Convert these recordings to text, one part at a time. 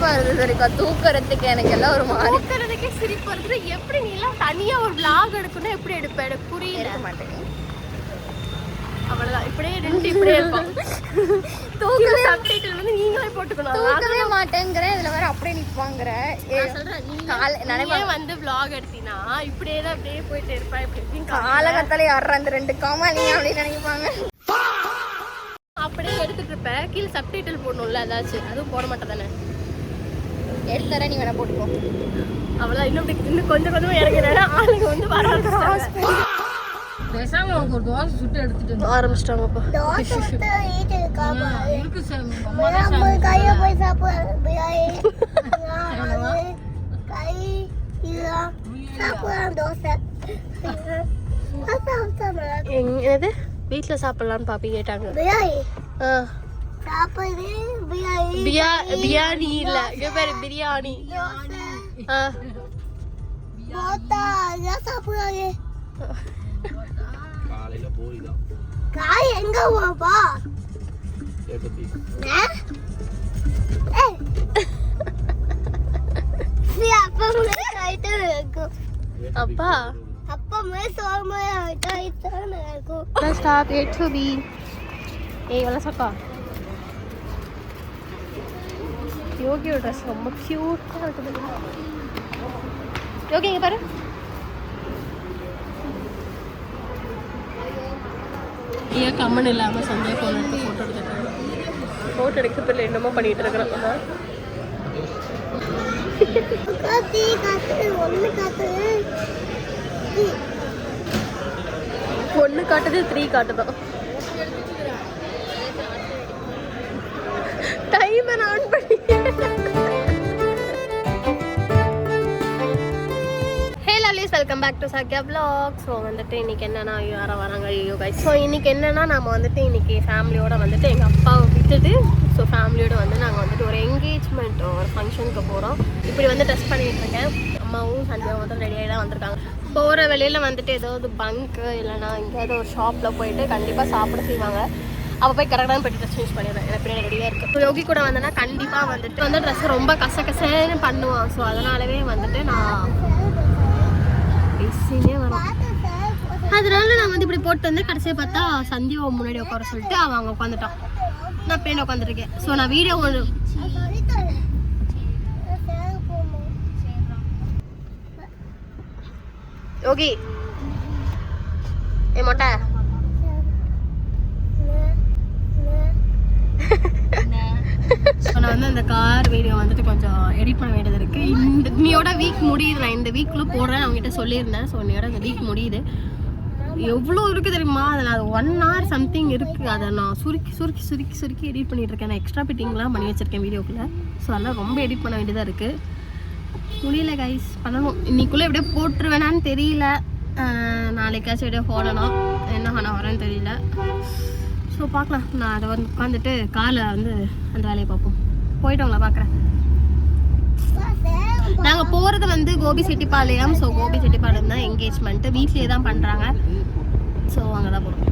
சிரிப்பா வருது சரிக்கா. தூக்குறதுக்கு எனக்கு எல்லாம் ஒரு மாதிரி. தூக்குறதுக்கே சிரிப்பு வருது. எப்படி நீ எல்லாம் தனியா ஒரு vlog எடுக்கணும் எப்படி எடுப்ப? எனக்கு புரியல மாட்டேங்க. அவ்வளவுதான். இப்படியே ரெண்டு இப்படியே இருப்போம். தூக்கவே சப்டைட்டில் வந்து நீங்களே போட்டுக்கணும். தூக்கவே மாட்டேங்கிற இதுல வேற அப்படியே நிப்பாங்கற. நான் சொல்றேன் நீங்க வந்து vlog எடுத்தீனா இப்படியே தான் அப்படியே போயிட்டே இருப்பா. இப்படி காலகட்டத்துல யாரா அந்த ரெண்டு காமா நீங்க அப்படி நினைப்பாங்க. அப்படியே எடுத்துட்டு இருப்ப. கீழ சப்டைட்டில் போடணும்ல ஏதாச்சும். அதுவும் போட மாட்டே தானே. எடுத்தற நீ வேணா போட்டுக்கோ. அவ்வளவுதான். இன்னும் கொஞ்சம் கொஞ்சமா இறங்குறேன்னா ஆளுங்க வந்து வர ஆரம்பிச்சிட்டாங்க. பேசாம ஒரு தோசை சுட்டு எடுத்துட்டு ஆரம்பிச்சிட்டாங்கப்பா. தோசை சுட்டு ஈட்டு காமா இருக்கு சார். நம்ம கைய போய் சாப்பிடு. பிரியாணி கை இல்ல சாப்பிடலாம் தோசை. என்னது வீட்ல சாப்பிடலாம்னு பாப்பி கேட்டாங்க. பிரியாணி சாப்பிடு. பிரியாணி இல்ல இங்க பேரு பிரியாணி. போட்டா சாப்பிடுறாங்க. காலையில போயிதான். காய் எங்க போப்பா? அப்பா அப்பா மே சோமய டைட்டன இருக்கு. Stop A to B. ஏய் வல சக்கா. யோகியோட ட்ரெஸ் ரொம்ப கியூட்டா இருக்குது. யோகி இங்க பாரு. ஏன் கம்மன் இல்லாமல் சந்தியா ஃபோன் எடுத்து ஃபோட்டோ எடுத்துட்டாங்க. ஃபோட்டோ எடுக்கிறதுல என்னமோ பண்ணிகிட்டு இருக்கிறோம். ஒன்று காட்டுது 3 காட்டுதான். டைமர் ஆன் பண்ணி. வெல்கம் பேக் டு சாக்கியா vlog. ஸோ வந்துட்டு இன்னைக்கு என்னன்னா யாரும் வராங்க ஐயோ கைஸ். ஸோ இன்னைக்கு என்னன்னா நம்ம வந்துட்டு இன்னைக்கு ஃபேமிலியோட வந்துட்டு எங்கள் அப்பாவை விட்டுட்டு ஸோ ஃபேமிலியோட வந்து நாங்கள் வந்துட்டு ஒரு என்கேஜ்மெண்ட் ஒரு ஃபங்க்ஷனுக்கு போகிறோம். இப்படி வந்து டெஸ்ட் பண்ணிட்டு இருக்கேன். அம்மாவும் சந்தியாவும் வந்து ரெடியாக தான் வந்திருக்காங்க. போகிற வெளியில் வந்துட்டு ஏதாவது பங்க்கு இல்லைனா எங்கேயாவது ஒரு ஷாப்பில் போயிட்டு கண்டிப்பாக சாப்பிட செய்வாங்க. அப்போ போய் கரெக்டாக போய்ட்டு ட்ரெஸ் சேஞ்ச் பண்ணிடுறேன். எனக்கு பின்னாடி ரெடியாக இருக்குது. யோகி கூட வந்தேன்னா கண்டிப்பாக வந்துட்டு வந்து ட்ரெஸ் ரொம்ப கசகசன்னு பண்ணுவான். ஸோ அதனாலவே வந்துட்டு நான் வரும். அதனால நான் வந்து இப்படி போட்டு வந்து கடைசியை பார்த்தா சந்தியாவை முன்னாடி உட்கார சொல்லிட்டு அவன் அங்கே உட்காந்துட்டான். நான் பின்னாடி உட்காந்துருக்கேன். ஸோ நான் வீடியோ யோகி ஏ மொட்டை நான் வந்து அந்த கார் வீடியோ வந்துட்டு கொஞ்சம் எடிட் பண்ண வேண்டியது இருக்குது. இந்த நீயோட வீக் முடியுது. நான் இந்த வீக்குள்ளே போடுறேன் அவங்ககிட்ட சொல்லியிருந்தேன். ஸோ நீயோட இந்த வீக் முடியுது. எவ்வளோ இருக்குது தெரியுமா? அதில் அது 1 hour சம்திங் இருக்குது. அதை நான் சுருக்கி எடிட் பண்ணிகிட்டு இருக்கேன். நான் எக்ஸ்ட்ரா ஃபிட்டிங்லாம் பண்ணி வச்சுருக்கேன் வீடியோக்குள்ளே. ஸோ அதெல்லாம் ரொம்ப எடிட் பண்ண வேண்டியதாக இருக்குது. முடியல கைஸ், பண்ணணும். இன்னைக்குள்ளே எப்படியோ போட்டுருவேனான்னு தெரியல. நாளைக்காச்சும் எப்படியோ போடணும். என்ன பண்ண வரேன்னு தெரியல. ஸோ பார்க்கலாம். நான் அதை வந்து உட்காந்துட்டு காலை வந்து அந்த வேலையை பார்ப்போம். போயிட்டவங்களா பார்க்குறேன். நாங்கள் போகிறது வந்து கோபி செட்டிப்பாளையம். ஸோ கோபி செட்டிப்பாளையம் தான் என்கேஜ்மெண்ட்டு. வீட்லேயே தான் பண்ணுறாங்க. ஸோ அங்கே தான் போகிறோம்.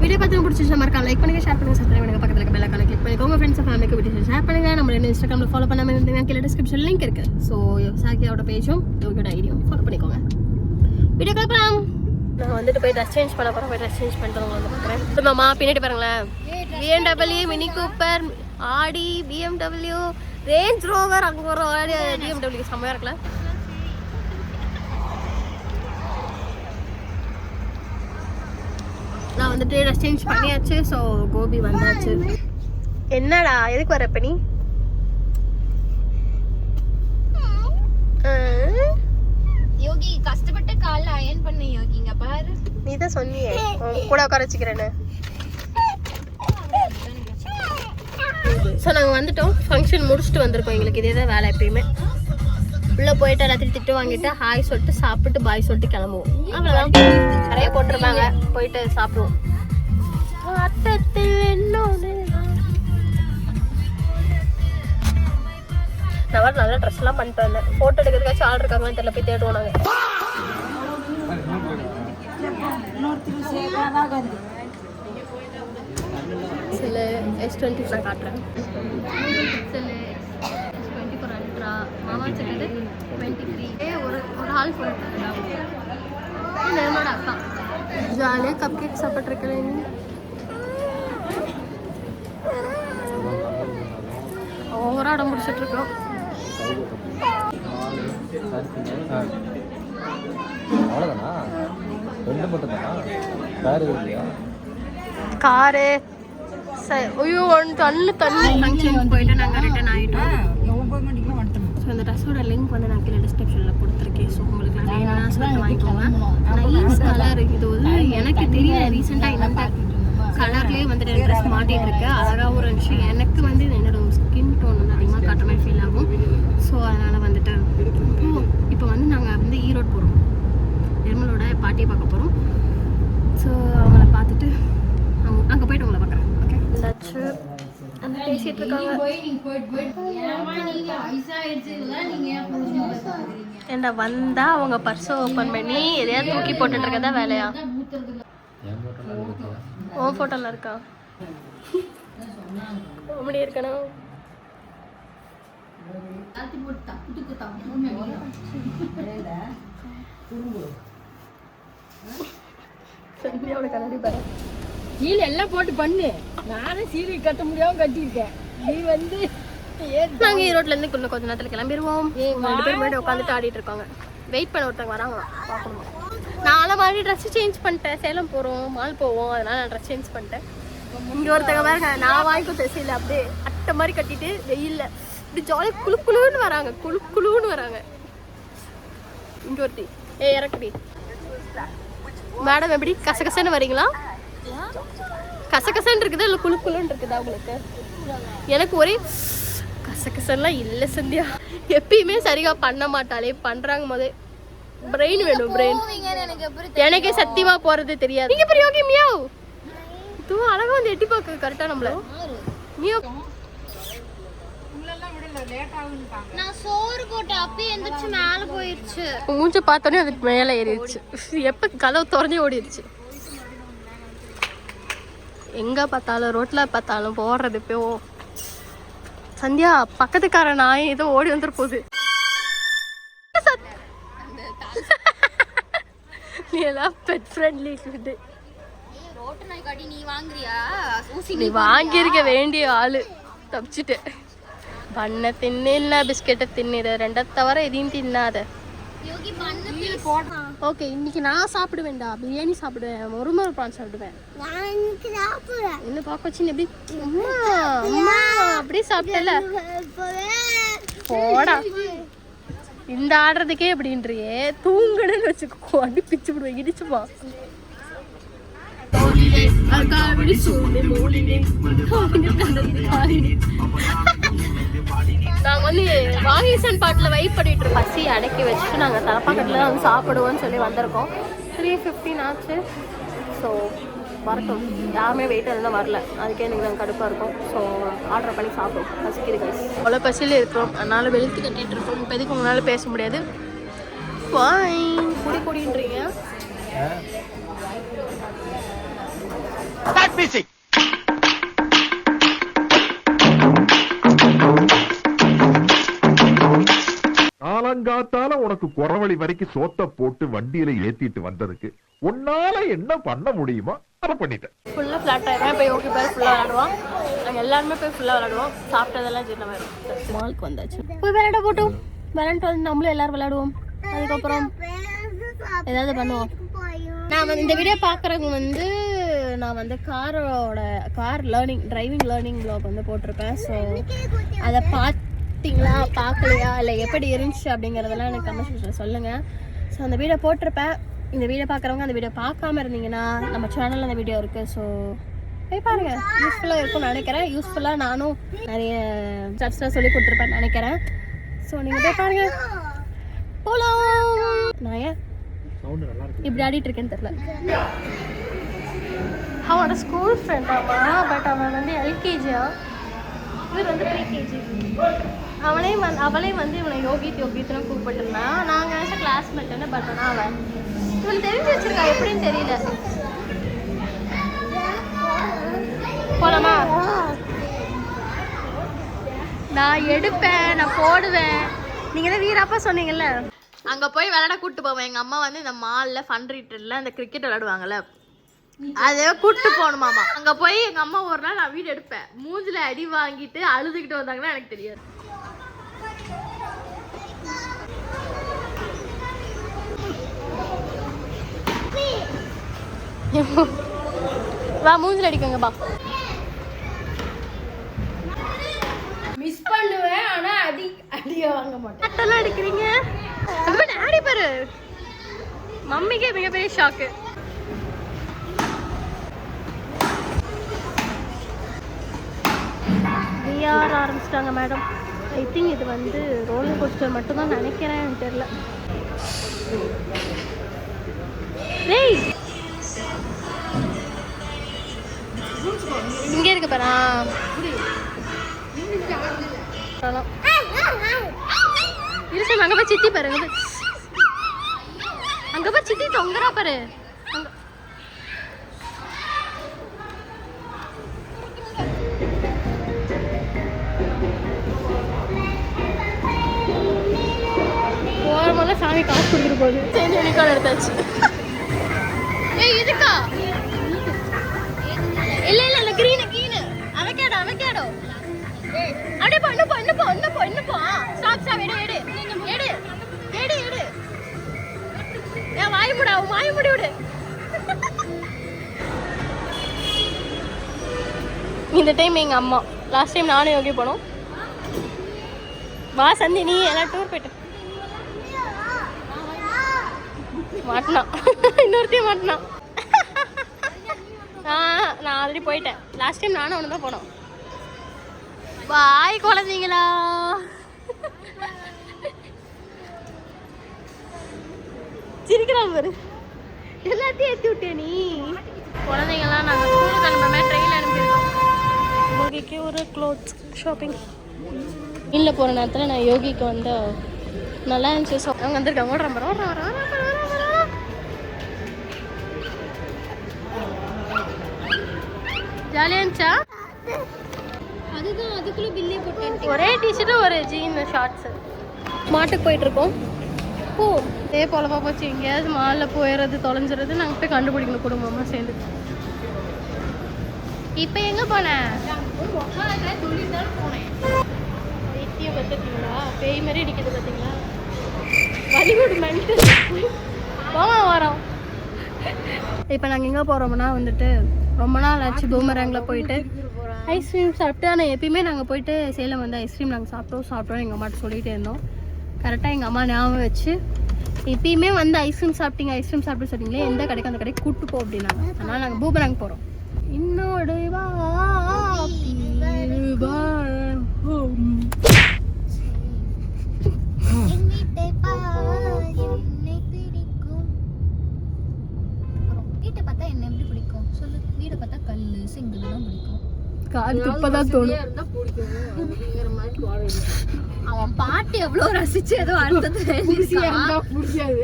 வீடியோ பார்த்து பிடிச்சிருச்சா மறக்காம லைக் பண்ணுங்கள், ஷேர் பண்ணுங்கள், சப்ஸ்கிரைப் பண்ணுங்கள், பக்கத்தில் இருக்க பெல் ஐகானை கிளிக் பண்ணி உங்கள் ஃப்ரெண்ட்ஸ் ஃபேமிலிக்கு வீடியோ ஷேர் பண்ணுங்கள். நம்ம இன்ஸ்டாகிராமில் ஃபாலோ பண்ணாமல் இருந்தீங்கன்னா கீழே டிஸ்கிரிப்ஷன் லிங்க் இருக்குது. ஸோ சாக்கியாவோட பேஜும் யோகியோட ஐடியும் ஃபாலோ பண்ணிக்கோங்க. வீடியோ கிளப்பலாம். நான் வந்துட்டு போய் ட்ரெஸ் சேஞ்ச் பண்ண போகிறேன். போய் ட்ரெஸ் சேஞ்ச் பண்ணிட்டு வந்து பார்க்குறேன். இப்போ மாமா பின்னாடி பாருங்களேன். BMW, மினி கூப்பர், ஆடி, BMW, ரேஞ்ச் ரோவர். அங்கே ஒரு ஆடி BMW செம்மையாக இருக்குல்ல. நான் வந்துட்டு ட்ரெஸ் சேஞ்ச் பண்ணியாச்சு. ஸோ கோபி வந்தாச்சு. என்னடா எதுக்கு வர இப்போ நீ? யோகி கஷ்டப்பட்டு காலைல அயன் பண்ண யோகிங்க பாரு. நீ தான் சொன்னியே கூட உட்கார வச்சுக்கிறேன்னு. ஸோ நாங்கள் வந்துட்டோம். ஃபங்க்ஷன் முடிச்சுட்டு வந்திருக்கோம். எங்களுக்கு இதே தான் வேலை எப்பயுமே. உள்ளே போயிட்டு எல்லாத்தையும் திட்டு வாங்கிட்டு ஹாய் சொல்லிட்டு சாப்பிட்டு பாய் சொல்லிட்டு கிளம்புவோம். அவ்வளோதான். நிறைய போட்டிருந்தாங்க. போயிட்டு சாப்பிடுவோம். நான் வர நல்ல ட்ரெஸ்லாம் பண்ணிட்டு வந்தேன். ஃபோட்டோ எடுக்கிறதுக்காச்சும் ஆள் இருக்காங்கன்னு தெரியல. போய் தேடுவோம் நாங்கள். சில S20 நான் காட்டுறேன். சில S20 வாட்ச் இருக்குது 23 ஒரு ஹால் ஃபுல். என்னோட அக்கா ஜாலியாக கப் கேக் சாப்பிட்ருக்கிறேன். ஓவராக இடம் முடிச்சிட்ருக்கோம். அவ்வளோதானா? 2 மட்டும் தானா? காரு இல்லையா? காரு ஐயோ தண்ணி ஃபங்க்ஷனுக்கு போயிட்டு நாங்கள் ரிட்டர்ன் ஆகிட்டோம். ஸோ இந்த ட்ரெஸ்ஸோட லிங்க் வந்து நான் கீழே டிஸ்கிரிப்ஷனில் கொடுத்துருக்கேன். ஸோ உங்களுக்கு வேணும்னா சொல்லிட்டு வாங்கிக்கோங்க. Nice colour. இது வந்து எனக்கு தெரியல, ரீசெண்டாக இந்த கலர்லேயே வந்துட்டு ட்ரெஸ் மாட்டிகிட்டு இருக்கு. அழகாகவும் இருந்துச்சு. எனக்கு வந்து என்னோட ஸ்கின் டோன் வந்து அதிகமாக காட்டுற மாதிரி ஃபீல் ஆகும். ஸோ அதனால் வந்துட்டு இப்போ வந்து நாங்கள் வந்து ஈரோடு போகிறோம். நிர்மலோட பாட்டியை பார்க்க போகிறோம். ஸோ அவங்கள பார்த்துட்டு அங்கே போய்ட்டு உங்களை பார்க்குறேன். ஓகே லட்சு அந்த பேசிகிட்டு இருக்காங்க. ஏண்டா வந்தால் அவங்க பர்ஸை ஓப்பன் பண்ணி எதையாவது தூக்கி போட்டுட்டு இருக்கதா வேலையா? ஓ ஃபோட்டோவில் இருக்கா? அப்படி இருக்கணும். சந்தியாவோட கண்ணாடி பாரு. கீழே எல்லாம் போட்டு பண்ணு. நானே சீரை கட்ட முடியாம கட்டியிருக்கேன். நீ வந்து நாங்கள் ஈரோட்லேருந்து இன்னும் கொஞ்சம் நேரத்தில் கிளம்பிடுவோம். 2 பேர் முன்னாடி உட்காந்துட்டு ஆடிட்டு இருக்காங்க. வெயிட் பண்ண ஒருத்தவங்க வராங்க பார்க்கணுமா. நானும் மாதிரி ட்ரெஸ் சேஞ்ச் பண்ணிட்டேன். சேலம் போகிறோம், மால் போவோம். அதனால நான் ட்ரெஸ் சேஞ்ச் பண்ணிட்டேன். இங்கே ஒருத்தங்க பாருங்க, நான் வாங்கி கொடுத்த இல்லை அப்படியே அட்டை மாதிரி கட்டிட்டு வெயில்ல இப்படி ஜாலி குழுன்னு வராங்க. குழுன்னு வராங்க. இங்கே ஒருத்தி இறக்குடி. மேடம் எப்படி கசகசன்னு வரீங்களா? கசகசன்னு இருக்குதா இல்லை குழுன்னு இருக்குதா உங்களுக்கு? எனக்கு ஒரே கசகசன்லாம் இல்லை சந்தியா. எப்பயுமே சரியா பண்ண மாட்டாளே, பண்றாங்க போதே பிரெயின் வேணும். பிரெயின் எனக்கே சத்தியமா போறது தெரியாது. நீங்க பெரிய ஓகே மியாவ் தூ அழகா வந்து எட்டி பார்க்க கரெக்டா நம்மள மியாவ். நான் சோறு போட்டு அப்பயே எந்திரிச்சு மேல போயிருச்சு. மூஞ்ச பார்த்தோன்னே அதுக்கு மேலே ஏறிடுச்சு. எப்போ கதவு திறந்தே ஓடிடுச்சு. எங்கே பார்த்தாலும் ரோட்டில் பார்த்தாலும் போடுறது இப்போ சந்தியா பக்கத்துக்கார நாய் ஏதோ ஓடி வந்துட போகுது. நீ எல்லாம் பெட் ஃப்ரெண்ட்லி ஃபுட்டு. ரோட்டு நாய் காட்டி நீ வாங்குறியா? நீ வாங்கியிருக்க வேண்டிய ஆளு தப்பிச்சுட்டு. பண்ண தின்னு இல்லை பிஸ்கெட்டை தின்னுடு. 2 தவிர எதையும் தின்னாத. ஓகே இன்னைக்கு நான் சாப்பிடுவேன்டா. பிரியாணி சாப்பிடுவேன், முருமுரு ப்ரான் சாப்பிடுவேன். என்ன பார்க்க வச்சு எப்படி அம்மா அம்மா அப்படியே சாப்பிட்டல போடா. இந்த ஆடுறதுக்கே அப்படின்றியே தூங்குன்னு வச்சுக்கோ. அடி பிச்சு விடுவேன், இடிச்சுப்பா. நாங்கள் வந்து வாகீசன் பாட்டில் வெயிட் பண்ணிட்டு இருக்கோம். பசி அடக்கி வச்சுட்டு நாங்கள் தலப்பாக்கட்டில் தான் வந்து சாப்பிடுவோம்னு சொல்லி வந்திருக்கோம். 3:15 ஆச்சு. ஸோ வரட்டும். யாருமே வெயிட் எல்லாம் வரல. அதுக்கே எனக்கு நாங்கள் கடுப்பாக இருக்கும். ஸோ ஆர்டர் பண்ணி சாப்பிடுவோம். பசிக்குது கைஸ். அவ்வளோ பசியில் இருக்கிறோம். அதனால் வெளுத்து கட்டிகிட்டு இருக்கோம். இப்போ எதுக்கு உங்களால் பேச முடியாது. வாய் குடின்றீங்க. காலங்காத்தால உனக்கு குறவழி வரைக்கும் சோத்த போட்டு வண்டியில ஏத்திட்டு வந்ததுக்கு உன்னால என்ன பண்ண முடியுமோ அதை பண்ணிட்டேன். ஃபுல்லா ஃபிளாட் ஆயிடும். போய் ஓகே பேர் ஃபுல்லா விளையாடுவோம். நாங்கள் எல்லாருமே போய் ஃபுல்லா விளையாடுவோம். சாப்பிட்டதெல்லாம் ஜீரணமாயிடும். மாலுக்கு வந்தாச்சு. போய் விளையாட போட்டோம். விளையாண்டு வந்து நம்மளும் எல்லாரும் விளையாடுவோம். அதுக்கப்புறம் ஏதாவது பண்ணுவோம். நான் வந்து இந்த வீடியோ பார்க்குறவங்க வந்து நான் வந்து கார் டிரைவிங் லேர்னிங் வ்ளாக் வந்து போட்டிருப்பேன். ஸோ அதை பார்த்தீங்களா பார்க்கலையா இல்லை எப்படி இருந்துச்சு அப்படிங்கிறதெல்லாம் எனக்கு கமெண்ட் செக்ஷனில் சொல்லுங்கள். ஸோ அந்த வீடியோ போட்டிருப்பேன். இந்த வீடியோ பார்க்குறவங்க அந்த வீடியோ பார்க்காம இருந்தீங்கன்னா நம்ம சேனலில் அந்த வீடியோ இருக்குது. ஸோ போய் பாருங்கள். யூஸ்ஃபுல்லாக இருக்கும்னு நினைக்கிறேன். யூஸ்ஃபுல்லாக நானும் நிறைய ஸ்டெப்ஸ்லாம் சொல்லி கொடுத்துருப்பேன்னு நினைக்கிறேன். ஸோ நீங்கள் போய் பாருங்கள். போகலாம். நான் ஏன் இப்படி ஆடிட்டு இருக்கேன்னு தெரியல. அவனோட ஸ்கூல் ஃப்ரெண்டாமா, பட் அவன் வந்து எல்கேஜியா, இவர் வந்து ப்ரீகேஜி. அவளே வந்து இவனை யோகித்னு கூப்பிட்டுருந்தான். நாங்கள் நினச்ச கிளாஸ்மேட்டுன்னு. பட் ஆனால் அவன் இவன் தெரிஞ்சு வச்சிருக்கா எப்படின்னு தெரியல. போலாமா? நான் எடுப்பேன், நான் போடுவேன். நீங்க தான் வீராப்பா சொன்னீங்கல்ல, அங்க போய் விளையாட கூட்டு போவோம். எங்க அம்மா வந்து இந்த மால்ல ஃபன் ரீட்டர்ல அந்த கிரிக்கெட் விளையாடுவாங்கல்ல, அதை கூட்டு போகணுமாமா. அங்க போய் எங்க அம்மா ஒரு நாள் நான் வீடு எடுப்பேன், மூஞ்சில அடி வாங்கிட்டு அழுதுகிட்டு வந்தாங்கன்னா எனக்கு தெரியாது. வா மூஞ்சில அடிக்கங்கப்பா. மிஸ் பண்ணுவேன் ஆனா அடிக்க வாங்க மாட்டேன். அட்டெல்லாம் அடிக்கிறீங்க. ஆடி பாரு, மம்மிக்கே மிகப்பெரிய ஷாக்கு. விஆர் ஆரம்பிச்சிட்டாங்க மேடம். ஐ திங்க் இது வந்து ரோலர் கோஸ்டர் மட்டும்தான் நினைக்கிறேன், எனக்கு தெரியல. டேய் இங்க இருக்கு பாரு. இரு, அங்க போய் சித்தி பாரு, அங்க போய் சித்தி தொங்குறா பாரு. போறமெல்லாம் சாமி காசு கொடுத்துட்டு போகுது. சேர்ந்து யூனிகார்ன் எடுத்தாச்சு. ஏய் இதுக்கா? இல்ல இல்ல இல்ல, கிரீன் அவகேடோ அப்படியே பண்ணு. ஸ்டாப் எடு ஏன் வாய் மூடி விடு. இந்த டைம் எங்க அம்மா, லாஸ்ட் டைம் நானும் யோகி போனோம். வா சந்தி, நீ எல்லாம் டூர் போயிட்டு மாட்டினா. இன்னொருத்தையும் மாட்டினா. நான் ஆல்ரெடி போயிட்டேன். லாஸ்ட் டைம் நானும் ஒன்று தான் போனோம். பாய் குழந்தைங்களா. சிரிக்கிறாங்க பாரு. எல்லாத்தையும் ஏற்றி விட்டே நீ. குழந்தைங்களாம் நாங்கள் ஸ்கூலுக்கு அனுப்பாம ட்ரெயினில் அனுப்பியிருக்கோம். யோகிக்கு ஒரு க்ளோத்ஸ் ஷாப்பிங். இல்லை போகிற நேரத்தில் நான் யோகிக்கு வந்து நல்லா இருந்துச்சு. அவங்க வந்திருக்காங்க. ஓடுறேன். ஜாலியா இருந்துச்சா? அதுதான், அதுக்குள்ள பில்லே போட்டேன். ஒரே டிஷர்ட் ஒரு ஜீன் ஷார்ட்ஸ். மாட்டுக்கு போயிட்டு இருக்கோம். ஓ இதே போலப்பா போச்சு. எங்கேயாவது மாலில் போயிடுறது தொலைஞ்சிடுறது, நாங்கள் போய் கண்டுபிடிக்கணும் குடும்பமாக சேர்ந்து. இப்போ எங்கே போனேன்? வைத்தியம் பார்த்துருக்கீங்களா? பேய் மாதிரி அடிக்கிறது பார்த்தீங்களா? வலிவுட் மென்டல். போமா வரோம். இப்போ நாங்கள் எங்கே போகிறோம்னா வந்துட்டு, ரொம்ப நாள் ஆச்சு பூமராங்கில் போயிட்டு ஐஸ்கிரீம் சாப்பிட்டு. ஆனால் எப்பயுமே நாங்கள் போயிட்டு சேலம் வந்து ஐஸ்கிரீம் நாங்கள் சாப்பிட்டோம் எங்கள் அம்மாட்ட சொல்லிகிட்டே இருந்தோம். கரெக்டாக எங்கள் அம்மா ஞாபகம் வச்சு எப்பயுமே வந்து ஐஸ்கிரீம் சாப்பிட்டு சொன்னீங்களே, எந்த கடைக்கு அந்த கடைக்கு கூப்பிட்டு போ அப்படின்னாங்க. அதனால் நாங்கள் பூமராங் போகிறோம். இன்னோட வீட்டை பார்த்தா என்ன எப்படி பிடிக்கும் சொல்லு? வீடை பார்த்தா கல்லு செங்கல் தான் பிடிக்கும். இப்பதான் தோணும். அவன் பாட்டு எவ்வளவு ரசிச்சு ஏதோ அடுத்தது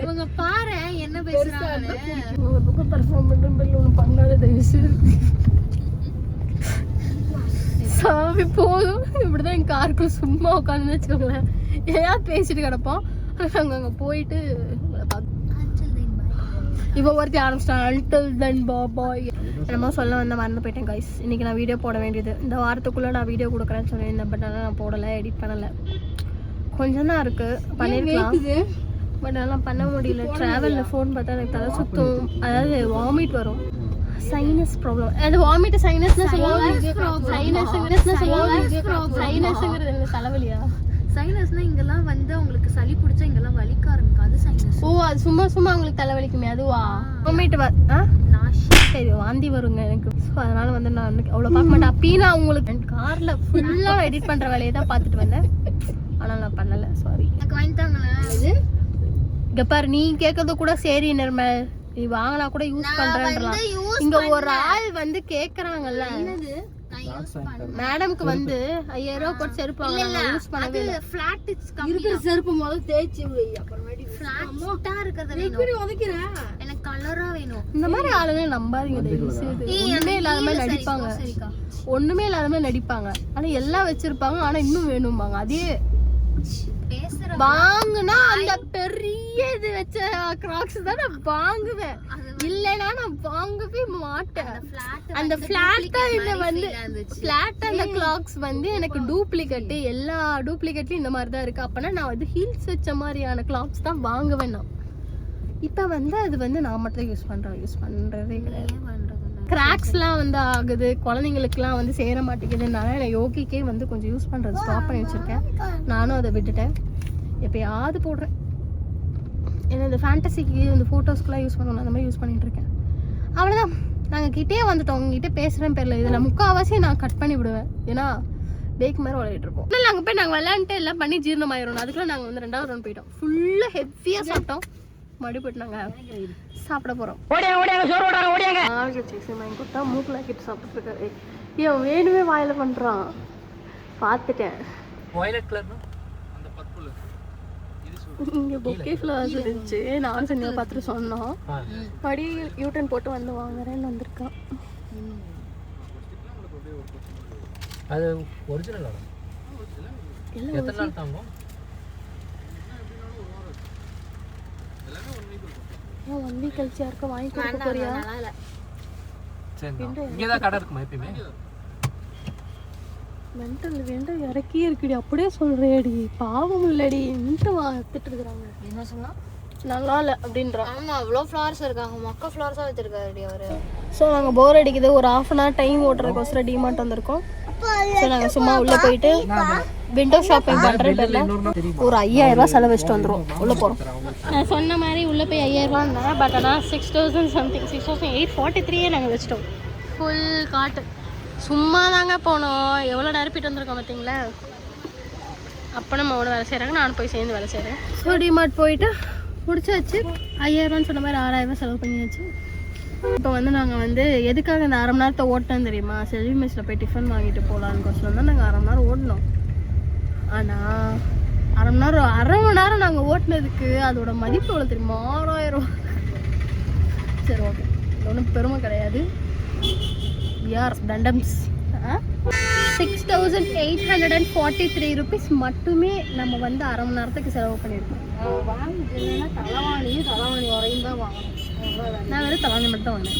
இவங்க பாரு என்ன பேசுறாங்க. சாமி போதும். இப்படிதான் என் காருக்குள்ள சும்மா உட்காந்து வச்சுக்கோங்களேன், ஏன் பேசிட்டு கிடப்போம். அங்க போயிட்டு இப்போ ஒருத்தி ஆரம்பிச்சிட்டாங்க. அன்டில் தென் பாய் என்னமோ சொல்ல வந்த மறந்து போயிட்டேன் கைஸ். இன்னைக்கு நான் வீடியோ போட வேண்டியது. இந்த வாரத்துக்குள்ளே நான் வீடியோ கொடுக்குறேன்னு சொல்லியிருந்தேன். பட் ஆனால் நான் போடலை, எடிட் பண்ணலை. கொஞ்சம் தான் இருக்குது, பண்ணியிருக்கலாம். பட் அதெல்லாம் பண்ண முடியல. ட்ராவலில் ஃபோன் பார்த்தா எனக்கு தலை சுற்றும், அதாவது வாமிட் வரும். Sinus problem. அது வாமிட் சைனஸ்னு சொல்லுவாங்க. சைனஸுங்கிறது என்ன தலைவலியா? சைனஸ்னா இங்கெல்லாம் வந்து உங்களுக்கு சளி பிடிச்சா இங்கெல்லாம் வலிக்க ஆரம்பிக்கும், அது சைனஸ். ஓ அது சும்மா உங்களுக்கு தலைவலிக்குமே அதுவா? வாமிட் சரி வாந்தி வருங்க எனக்கு. ஸோ அதனால வந்து நான் அவ்வளோ பார்க்க மாட்டேன். அப்பயும் நான் உங்களுக்கு காரில் ஃபுல்லாக எடிட் பண்ணுற வேலையை தான் பார்த்துட்டு வந்தேன். ஆனால் நான் பண்ணலை, சாரி. எனக்கு வாங்கிட்டாங்களே. இங்கே பாரு, நீ கேட்கறது கூட சரி நிர்மல், நீ வாங்கினா கூட யூஸ் பண்றேன்றலாம். இங்க ஒரு ஆள் வந்து கேக்குறாங்கல்ல, மேடம்க்கு வந்து 5000 ரூபாய் போட்டு செருப்பு வாங்குறாங்க, யூஸ் பண்ணவே இல்ல. ஃபிளாட் இருக்கிற செருப்பு முதல்ல தேய்ச்சி வை, அப்புறமேட்டு ஃபிளாட்டா இருக்கிறது வேணும். உதைக்கிறேன், எனக்கு கலரா வேணும். இந்த மாதிரி ஆளுங்க நம்பாதீங்க தயவு செய்து. ஒண்ணுமே இல்லாத மாதிரி நடிப்பாங்க, ஒண்ணுமே இல்லாத மாதிரி நடிப்பாங்க. ஆனா எல்லாம் வச்சிருப்பாங்க, ஆனா இன்னும் வேணும்பாங்க. அதே பேசுற வாங்குனா அந்த பெரிய இது வச்ச கிராக்ஸ் தான் நான் வாங்குவேன், இல்லைன்னா நான் வாங்கவே மாட்டேன். அந்த பிளாட்டா இது வந்து பிளாட்டா அந்த கிளாக்ஸ் வந்து எனக்கு டூப்ளிகேட், எல்லா டூப்ளிகேட்லயும் இந்த மாதிரி தான் இருக்கு. அப்பனா நான் வந்து ஹீல்ஸ் வச்ச மாதிரியான கிளாக்ஸ் தான் வாங்குவேன் நான். இப்போ வந்து அது வந்து நான் மட்டும் யூஸ் பண்றதே கிடையாது. கிராக்ஸ்லாம் வந்து ஆகுது, குழந்தைங்களுக்குலாம் வந்து சேர மாட்டேங்குதுனால நான் யோகிக்கே வந்து கொஞ்சம் யூஸ் பண்ணுறது ஸ்டாப் பண்ணி வச்சுருக்கேன். நானும் அதை விட்டுட்டேன், எப்போயாவது போடுறேன். ஏன்னா இந்த ஃபேண்டசிக்கு இந்த ஃபோட்டோஸ்க்குலாம் யூஸ் பண்ணணும், அந்த மாதிரி யூஸ் பண்ணிகிட்டு இருக்கேன். அவ்வளோதான், நாங்கள் கிட்டே வந்துட்டோம். உங்ககிட்ட பேசுகிறேன் பேரில் இதில் முக்கால்வாசி நான் கட் பண்ணி விடுவேன், ஏன்னா பேக் மாதிரி விளையாடிட்டு இருப்போம். இல்லை அங்கே போய் நாங்கள் விளையாண்டுட்டு எல்லாம் பண்ணி ஜீரணமாயிரும். அதுக்குள்ளே நாங்கள் வந்து 2வது ரவுண்ட் போயிட்டோம். ஃபுல்லாக ஹெவியாக சாப்பிட்டோம், மறுபடியும் போயிட்டு நாங்கள் சாப்பிட போகிறோம். கொடுத்தா மூக்கில் கிட்ட சாப்பிட்டு இருக்காரு. ஏன் வேணுமே வாயில பண்ணுறான், பார்த்துட்டேன். இங்கே பொக்கே ஃப்ளவர்ஸ் இருந்துச்சு, நானும் செஞ்சு பார்த்துட்டு சொன்னோம். படி யூட்டன் போட்டு வந்து வாங்குறேன்னு வந்திருக்கான். அது ஒரிஜினல் எத்தனை நாள் தாங்கும்? 1 வீக் கழிச்சு யாருக்கும் வாங்கி கொடுக்க போறியா? இங்கே தான் கடை இருக்குமா எப்பயுமே? மென்டல் வேண்டாம் இறக்கி இருக்குடி, அப்படியே சொல்றேடி, பாவம் இல்லடி. நின்று திட்டு இருக்கிறாங்க. என்ன சொன்னா நல்லா இல்லை அப்படின்றான். ஆமா, அவ்வளோ ஃப்ளவர்ஸ் இருக்காங்க, மொக்க ஃப்ளவர்ஸாக வச்சிருக்காரு அவரு. ஸோ நாங்கள் போர் அடிக்குது, ஒரு 1/2 hour டைம் ஓட்டுறதுக்கோசரம் டிமார்ட் வந்திருக்கோம். ஸோ நாங்கள் சும்மா உள்ளே போயிட்டு விண்டோ ஷாப்பிங் பண்ணுறது பேரில் ஒரு 5000 ரூபா செலவு வச்சுட்டு வந்துடும். உள்ளே போகிறோம். நான் சொன்ன மாதிரி உள்ளே போய் 5000 ரூபான்னு, பட் ஆனால் 6000 சம்திங் 6843 நாங்கள் வச்சிட்டோம். ஃபுல் காட்டு சும்மா தாங்க போனோம். எவ்வளோ நிரப்பிட்டு வந்திருக்கோம் பார்த்தீங்களா? அப்போ நம்ம அவ்வளோ வேலை செய்கிறாங்க, நானும் போய் சேர்ந்து வேலை செய்கிறேன். ஸோ டிமார்ட் போயிட்டு முடிச்சாச்சு. 5000 ரூபான்னு சொன்ன மாதிரி 6000 ரூபா செலவு பண்ணியாச்சு. இப்போ வந்து நாங்கள் வந்து எதுக்காக இந்த 1/2 மணி நேரத்தை ஓட்டோம் தெரியுமா? செல்வி மெஸ்ஸில் போய் டிஃபன் வாங்கிட்டு போகலான்னு கொஸ்டின் தான் நாங்கள் 1/2 மணி நேரம் ஓடணும். ஆனால் 1/2 மணி நேரம் நாங்கள் ஓட்டினதுக்கு அதோட மதிப்பு எவ்வளோ தெரியுமா? 6000 ரூபா. சரி ஓகே, ஒன்றும் பெருமை கிடையாது. யார் தண்டம்ஸ் 6843 rupees மட்டுமே நம்ம வந்து 1/2 மணி நேரத்துக்கு செலவு பண்ணியிருக்கோம். தலைவாணி வரையும் தான் வாங்கணும். நான் வெறும் தலைவாணி மட்டும் வாங்கினேன்.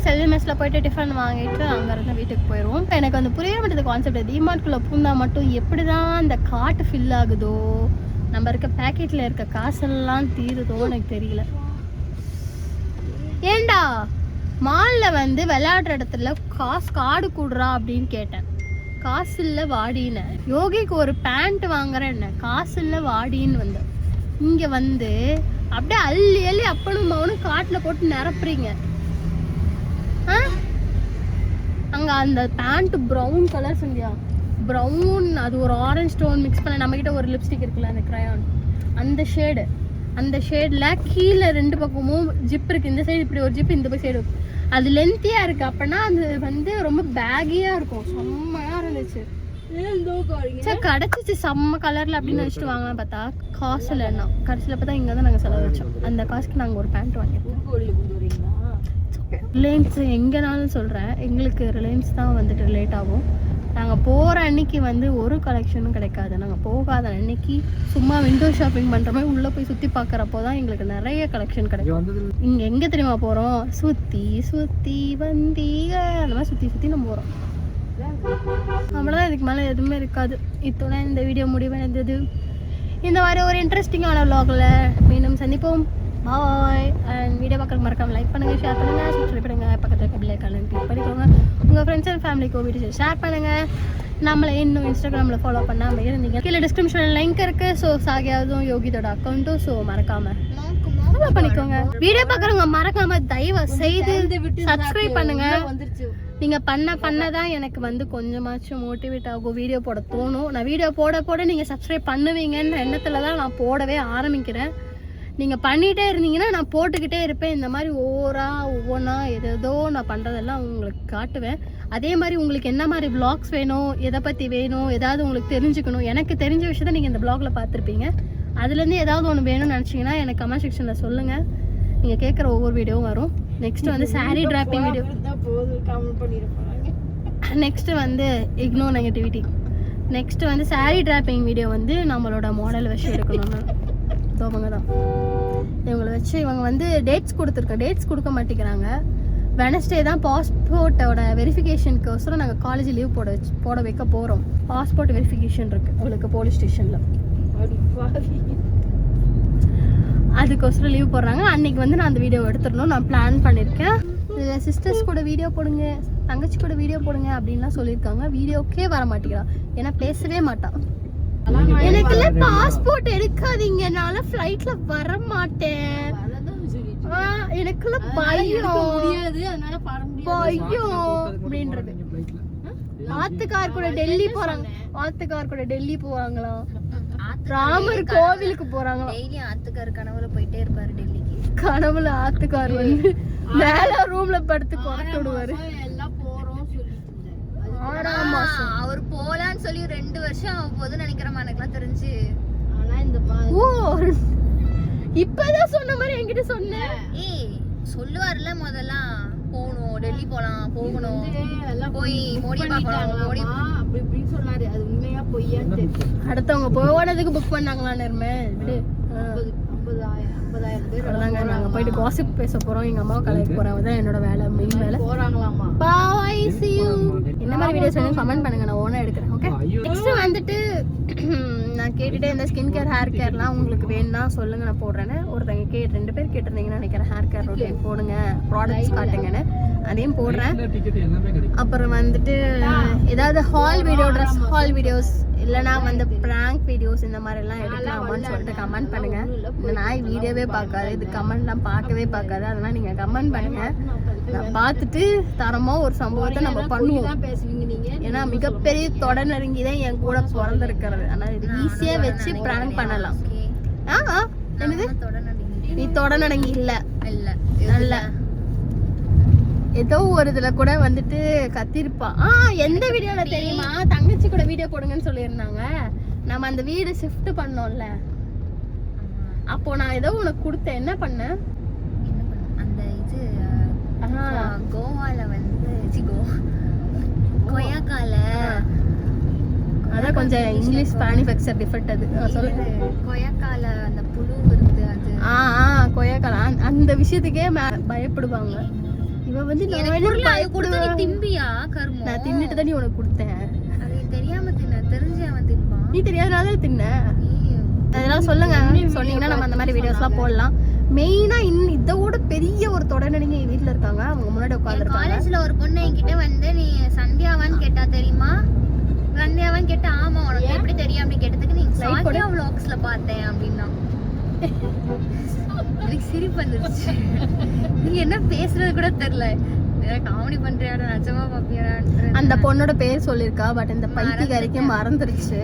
செல்வி மெஸ்ஸில் போயிட்டு டிஃபன் வாங்கிட்டு அங்கேருந்து வீட்டுக்கு போயிடுவோம். இப்போ எனக்கு வந்து புரிய மாட்டேது கான்செப்ட். டிமார்ட்குள்ளே பூந்தா மட்டும் எப்படி தான் அந்த கார்ட்டு ஃபில் ஆகுதோ, நம்ம இருக்க பேக்கெட்டில் இருக்க காசெல்லாம் தீருதோ எனக்கு தெரியல. ஏண்டா மாலில் வந்து விளையாடுற இடத்துல கார்டு கூடுறா அப்படின்னு கேட்டேன். காசு இல்லை வாடின்னு. யோகிக்கு ஒரு பேண்ட் வாங்குறேன், என்ன காசு இல்லை வாடின்னு வந்தேன். இங்கே வந்து அப்படியே அள்ளி அப்பனும் மகனும் காட்டில் போட்டு நிரப்புறீங்க. அங்கே அந்த பேண்ட் ப்ரௌன் கலர் செஞ்சியா, ப்ரௌன், அது ஒரு ஆரஞ்சு ஸ்டோன் மிக்ஸ் பண்ண. நம்மக்கிட்ட ஒரு லிப்ஸ்டிக் இருக்குல்ல, அந்த க்ரையான், அந்த ஷேடில் கீழே 2 பக்கமும் ஜிப் இருக்குது. இந்த சைடு இப்படி ஒரு ஜிப், இந்த பக்கம் சைடு அது லென்த்தியாக இருக்குது. அப்போனா அது வந்து ரொம்ப பேகியாக இருக்கும். செம்மையாக இருந்துச்சு. சரி கிடச்சிச்சு செம்ம கலரில் அப்படின்னு நினச்சிட்டு வாங்கலாம். பார்த்தா காசு இல்லைன்னா கடைசியில் பார்த்தா இங்கே தான் நாங்கள் செலவு வச்சோம். அந்த காசுக்கு நாங்கள் ஒரு பேண்ட் வாங்கியிருக்கோம். ரிலையன்ஸ் எங்கேனாலும் சொல்கிறேன், எங்களுக்கு ரிலையன்ஸ் தான் வந்துட்டு லேட் ஆகும். நாங்கள் போகிற அன்னைக்கு வந்து ஒரு கலெக்ஷனும் கிடைக்காது. நாங்கள் போகாத அன்னைக்கு சும்மா விண்டோ ஷாப்பிங் பண்ணுற மாதிரி உள்ளே போய் சுற்றி பார்க்குறப்போ தான் எங்களுக்கு நிறைய கலெக்ஷன் கிடைக்கும். இங்கே எங்கே தெரியுமா போகிறோம்? சுற்றி வந்தீங்க அந்த மாதிரி சுற்றி நம்ம போகிறோம். அவ்வளோதான், இதுக்கு மேலே எதுவுமே இருக்காது. இத்தோட இந்த வீடியோ முடிவடைந்தது. இந்த மாதிரி ஒரு இன்ட்ரெஸ்டிங்கான vlogல மீண்டும் சந்திப்போம். பாய். அண்ட் வீடியோ பார்க்க மறக்காம லைக் பண்ணுங்கள், ஷேர் பண்ணுங்கள், சப்ஸ்கிரைப் பண்ணுங்கள், பக்கத்தில் பெல் ஐகானை கிளிக் பண்ணிக்கோங்க. உங்கள் ஃப்ரெண்ட்ஸ் அண்ட் ஃபேமிலிக்கு வீடியோ ஷேர் பண்ணுங்கள். நம்மளை இன்னும் இன்ஸ்டாகிராமில் ஃபாலோ பண்ணாமல் இருந்தீங்க, கீழே டிஸ்கிரிப்ஷனில் லிங்க் இருக்குது. ஸோ சாகியாவதும் யோகிதோட அக்கௌண்ட்டும். ஸோ மறக்காமல் ஃபாலோ பண்ணிக்கோங்க. வீடியோ பார்க்குறவங்க மறக்காம தயவு செய்து சப்ஸ்கிரைப் பண்ணுங்கள். நீங்கள் பண்ண தான் எனக்கு வந்து கொஞ்சமாச்சும் மோட்டிவேட் ஆகும், வீடியோ போட தோணும். நான் வீடியோ போட நீங்கள் சப்ஸ்கிரைப் பண்ணுவீங்கன்ற எண்ணத்தில் தான் நான் போடவே ஆரம்பிக்கிறேன். நீங்கள் பண்ணிகிட்டே இருந்தீங்கன்னா நான் போட்டுக்கிட்டே இருப்பேன். இந்த மாதிரி ஒவ்வொன்றா ஏதோ நான் பண்ணுறதெல்லாம் உங்களுக்கு காட்டுவேன். அதே மாதிரி உங்களுக்கு என்ன மாதிரி vlogs வேணும், எதை பற்றி வேணும், ஏதாவது உங்களுக்கு தெரிஞ்சுக்கணும், எனக்கு தெரிஞ்ச விஷயத்த நீங்கள் இந்த vlogல பார்த்துருப்பீங்க. அதுலேருந்து ஏதாவது ஒன்று வேணும்னு நினச்சிங்கன்னா எனக்கு கமெண்ட் செக்ஷனில் சொல்லுங்கள். நீங்கள் கேட்குற ஒவ்வொரு வீடியோவும் வரும். நெக்ஸ்ட்டு வந்து சாரீ டிராப்பிங் வீடியோ, நெக்ஸ்ட்டு வந்து இக்னோர் நெகட்டிவிட்டி. நெக்ஸ்ட் வந்து saree டிராப்பிங் வீடியோ வந்து நம்மளோட மாடல் வச்சு எடுக்கணும்னு தோவங்க தான் இவங்களை வச்சு இவங்க வந்து டேட்ஸ் கொடுக்க மாட்டேங்கிறாங்க. வெனஸ்டே தான் பாஸ்போர்ட்டோட வெரிஃபிகேஷனுக்கோசரம் நாங்கள் காலேஜ் லீவ் போட வைக்க போகிறோம். பாஸ்போர்ட் வெரிஃபிகேஷன் இருக்குது அவளுக்கு போலீஸ் ஸ்டேஷனில். அதுக்கோசரம் லீவ் போடுறாங்க. அன்னைக்கு வந்து நான் அந்த வீடியோ எடுத்துடணும் நான் பிளான் பண்ணியிருக்கேன். இதில் சிஸ்டர்ஸ் கூட வீடியோ போடுங்க, தங்கச்சி கூட வீடியோ போடுங்க அப்படின்லாம் சொல்லியிருக்காங்க. வீடியோக்கே வர மாட்டேங்கிறான், ஏன்னா பேசவே மாட்டான். எனக்குலாம் பாஸ்போர்ட் எடுக்காதீங்கனால ஃப்ளைட்ல வர மாட்டேன். எனக்குள்ள பயம் அப்படின்றது. ஆத்துக்கார் கூட டெல்லி போறாங்களாம். ராமர் கோவிலுக்கு போறாங்களாம். டெய்லி ஆத்துக்கார் கனவுல போயிட்டே இருப்பாரு டெல்லிக்கு. கனவுல ஆத்துக்கார் வந்து மேல ரூம்ல படுத்து கொரட்டு விடுவாரு. அவர் போலான்னு சொல்லி 2 வருஷம் ஆகும் போது நினைக்கிறேன் எனக்குலாம் தெரிஞ்சு. ஓ இப்பதான் சொன்ன மாதிரி என்கிட்ட சொன்ன. சொல்லுவார்ல முதல்ல போகணும் டெல்லி போகணும் போய் மோடி பார்க்கணும் மோடி அப்படி இப்படின்னு சொன்னாரு. அது உண்மையா பொய்யான்னு அடுத்தவங்க போனதுக்கு புக் பண்ணாங்களான்னு விடு. 50,000 பேர் நாங்க போயிட்டு காசிப் பேச போறோம். எங்க அம்மாவை கலைக்க போறோம். அதான் என்னோட வேலை, மெயின் வேலை. போறாங்களாமா. Bye, see you. என்ன மாதிரி வீடியோஸ் வேணும் கமெண்ட் பண்ணுங்க, நான் ஓனா எடுக்கிறேன். ஓகே, நெக்ஸ்ட் வந்துட்டு நான் கேட்டுட்டே இந்த ஸ்கின் கேர் ஹேர் கேர்லாம் உங்களுக்கு வேணும்னா சொல்லுங்க, நான் போடுறேன்னு. ஒருத்தங்க 2 பேர் கேட்டிருந்தீங்கன்னு நினைக்கிறேன். ஹேர் கேர் ரொட்டீன் போடுங்க, ப்ராடக்ட்ஸ் காட்டுங்கன்னு, அதையும் போடுறேன். அப்புறம் வந்துட்டு ஏதாவது hall video, dress hall videos இல்லைனா வந்து பிராங்க் வீடியோஸ் இந்த மாதிரி எல்லாம் எடுக்கலாமான்னு சொல்லிட்டு கமெண்ட் பண்ணுங்க. இந்த நாய் வீடியோவே பார்க்காது, இது கமெண்ட்லாம் பார்க்கவே பார்க்காது. அதெல்லாம் நீங்க கமெண்ட் பண்ணுங்க, நான் பார்த்துட்டு தரமா ஒரு சம்பவத்தை நம்ம பண்ணுவோம். ஏன்னா மிகப்பெரிய தொடர் நெருங்கி தான் என் கூட பிறந்திருக்கிறது. ஆனால் இது ஈஸியா வச்சு பிராங்க் பண்ணலாம். என்னது நீ தொடர் நடங்கி இல்ல நல்ல ஏதோ ஒரு இதுல கூட வந்துட்டு கத்திருப்பா. எந்த வீடியோல தெரியுமா? தங்கச்சி கூட வீடியோ போடுங்கன்னு சொல்லியிருந்தாங்க. நம்ம அந்த வீடு ஷிஃப்ட் பண்ணோம்ல, அப்போ நான் ஏதோ உனக்கு கொடுத்தேன். என்ன பண்ண? அந்த இது கோவால வந்து கொய்யாக்கால அதான் கொஞ்சம் இங்கிலீஷ் மேனுஃபேக்சர் டிஃபெக்ட். அது சொல்லுங்க. கொய்யாக்கால அந்த புழு வருது அது. கொய்யாக்கால அந்த விஷயத்துக்கே பயப்படுவாங்க. இவ வந்து திம்பியா கருமம். நான் தின்னுட்டு தான் உனக்கு கொடுத்தேன். அது தெரியாம தின்ன, தெரிஞ்சு அவன் தின்பான். நீ தெரியாதனால தின்ன. அதெல்லாம் சொல்லுங்க, சொன்னீங்கன்னா நம்ம அந்த மாதிரி வீடியோஸ்லாம் போடலாம். மெயினா இதோட பெரிய ஒரு தொடர் நீங்க வீட்டுல இருக்காங்க, அவங்க முன்னாடி உட்காந்துருக்காங்க. காலேஜ்ல ஒரு பொண்ணு என்கிட்ட வந்து நீ சந்தியாவான்னு கேட்டா, தெரியுமா சந்தியாவான்னு கேட்டா, ஆமா உனக்கு எப்படி தெரியும் அப்படின்னு கேட்டதுக்கு நீங்க சந்தியா vlogsல பார்த்தேன் அப்படின்னா எனக்கு சிரிப்பு வந்துருச்சு. நீ என்ன பேசுறது கூட தெரியல, காமெடி பண்றியாடா நிஜமா பாப்பியாடா. அந்த பொண்ணோட பேர் சொல்லிருக்கா, பட் இந்த பைத்தியக்காரிக்கு மறந்துருச்சு.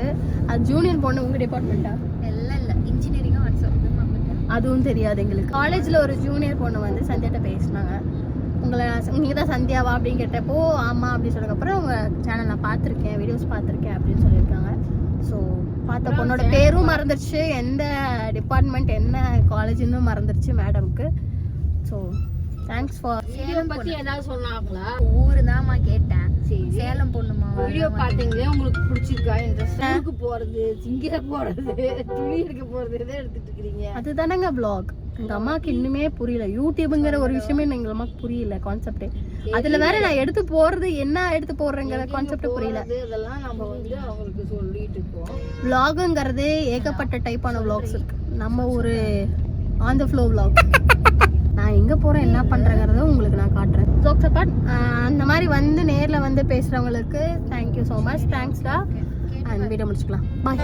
அது ஜூனியர் பொண்ணு, உங்க டிபார்ட்மெண்டா? இல்ல இன்ஜினியரிங்கா அதுவும் தெரியாது எங்களுக்கு. காலேஜ்ல ஒரு ஜூனியர் பொண்ணு வந்து சந்தியாட்ட பேசினாங்க. நீங்க தான் சந்தியாவா அப்படின்னு கேட்டப்போ ஆமா அப்படின்னு சொன்னதுக்கப்புறம் உங்க சேனல் நான் பார்த்துருக்கேன், வீடியோஸ் பார்த்துருக்கேன் அப்படின்னு சொல்லியிருக்காங்க. ஸோ பார்த்த பொண்ணோட பேரும் மறந்துருச்சு, எந்த டிபார்ட்மெண்ட் என்ன காலேஜ்னு மறந்துருச்சு மேடம்க்கு. So thanks for. சேலம் பத்தி ஏதாவது சொன்னாங்களா? ஊரு தான்மா கேட்டேன். சேலம் பொண்ணுமா வீடியோ பாத்தீங்களே, உங்களுக்கு பிடிச்சிருக்கா? இந்த ஸ்கூலுக்கு போறது, சிங்கிர போறது, துணி எடுக்க போறது எதை எடுத்துட்டு இருக்கீங்க? அதுதானங்க vlog. எங்க அம்மாக்கு இன்னுமே புரியல யூடியூப்ங்கிற ஒரு விஷயமே எங்க அம்மாக்கு புரியல கான்செப்டே. அதுல வேற நான் எடுத்து போறது என்ன எடுத்து போடுறேங்கிற கான்செப்ட் புரியல. இதெல்லாம் நம்ம வந்து அவங்களுக்கு சொல்லிட்டு இருக்கோம். vlogங்கிறது ஏகப்பட்ட டைப்பான vlogs இருக்கு. நம்ம ஒரு ஆன் தி ஃப்ளோ vlog. நான் எங்க போறேன் என்ன பண்றேங்கிறத உங்களுக்கு நான் காட்டுறேன். ஜோக்ஸ் அபார்ட், அந்த மாதிரி வந்து நேர்ல வந்து பேசுறவங்களுக்கு தேங்க்யூ ஸோ மச். தேங்க்ஸ்டா. அண்ட் வீடியோ முடிச்சுக்கலாம். பாய்.